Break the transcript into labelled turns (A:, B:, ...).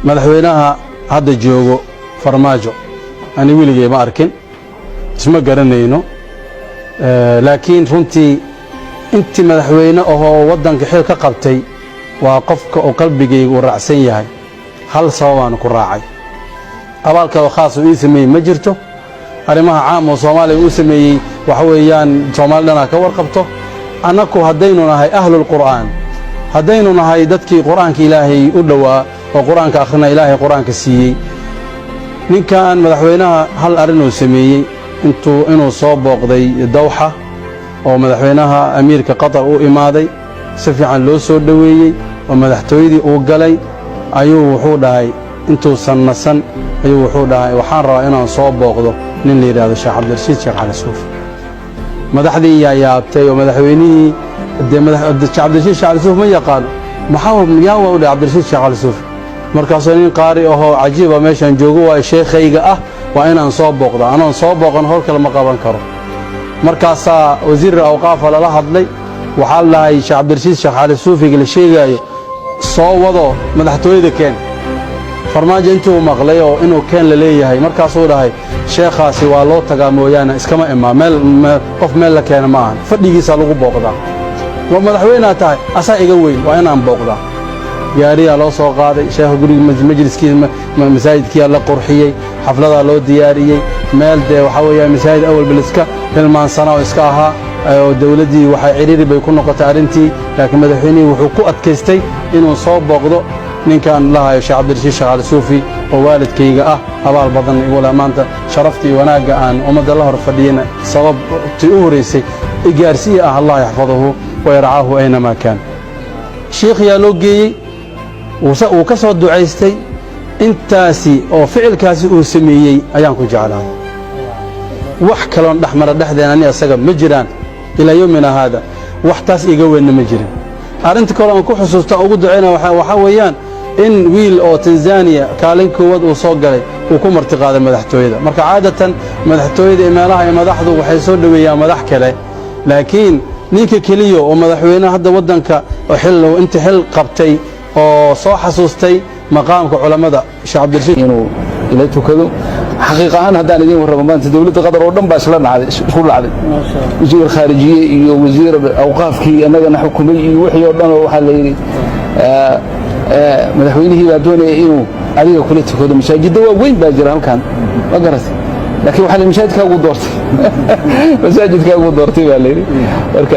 A: madaxweynaha hadda joogo Farmaajo ani wiligay ma arkin isma garanayno laakiin runtii intii madaxweyne oo wadanka xil ka qabtay waa qofka oo qalbigaygu u raacsan yahay hal sababaan ku raacay abaalka khaas oo sameeyay ma jirto arimaha caam oo Soomaaliya uu sameeyay waxa weeyaan Soomaalidana ka warqabto anaku hadaynu nahay ahlul quraan hadaynu nahay dadkii quraanka Ilaahay u dhawaa oo quraanka akhrina Ilaahay quraanka siiyay ninkan madaxweynaha hal arin uu sameeyay inuu soo booqday Dawxa oo madaxweynaha amiirka Qatar uu imaaday si fiican loo soo dhaweeyay oo madaxtooyadii uu galay ayuu wuxuu dhahay intuu sannasan ayuu wuxuu dhahay waxaan rabaa inaan soo booqdo nin la yiraahdo Sheekh Cabdirashiid Sheekh Cali Suufi madaxdii yaa yaabtay oo madaxweynihii Sheekh Cabdirashiid Sheekh Cali Suufi ma yaqaan maxaa yaa u dhahay Cabdirashiid Sheekh Cali Suufi markaas nin qaari oo cajiib ah meeshan joogo waa sheekhayga ah waa inaan soo booqdo anoo soo booqan hor kale ma qaban karo markaas wasiir awqaaf la hadlay waxa la hay Sheekh Cabdirashiid Sheekh Cali Suufi la sheegayo soo wado madaxtooyada keen Farmaajo intuu maqlay oo inuu keen la leeyahay markaas uu dhahay sheekhaasi waa loo tagaa mooyaan iskama meel qof meel la keen ma aan fadhigiisa lagu booqdaa waa madaxweynaha tahay asaa iga weyn waa inaan booqdaa gaariga loo soo qaaday sheekh guriga majliskiisa masaajidkii la qurxiyay xaflada loo diyaariyay meel waxa weeyaan masaajid awal biliska hilmaansana oo iska ahaa oo dawladii waxa ciriiri bay ku noqotay arintii laakiin madaxweynuhu wuxuu ku adkaystay inuu soo booqdo ninkan lahayo Sheekh Cabdirashiid Sheekh Cali Suufi oo waalidkayga ah abaal badan igu la maanta sharaftii wanaaga aan umada la hor fadhiyana sababtii u horeysay igaarsiye ah Allah yaxfaduhu wa yaraahu ayna ma kan sheekh yaa loo geeyay uu ka soo duceystay intaasi oo ficilkaasi uu sameeyay ayaan ku jeclahay wax kale oo dhaxmara dhaxdeena ani asaga ma jiraan ila yoomina hada wax taas iga weyn ma jirin arinta kale aan ku xusuusta ugu duceena waxa weeyaan in wiil oo Tanzania kaalin koowad uu soo galay uu ku martiqaaday madaxtooyada marka caadatan madaxtooyada meelaha ay madaxdu waxay soo dhaweeyaan madax kale laakiin ninka kaliya oo madaxweynaha hadda wadanka inta xil qabtay oo soo xasuustay maqaamka culimada Sheekh Cabdirashiid
B: inuu ila tukado xaqiiqahan hadaan idin warramo maanta dawladda Qatar oo dhan baa isla dhacday isku dhacday wasiir khaarijiye iyo wasiir awqaafkii anagana xukumay iyo wixii oo dhan waxa la yiri madaxweynihii baa doonayay inuu adiga kula tukado masaajidda waa weyn baa jira halkan ma garatay laakiin waxa la masaajidka ugu doortay baa la yiri marka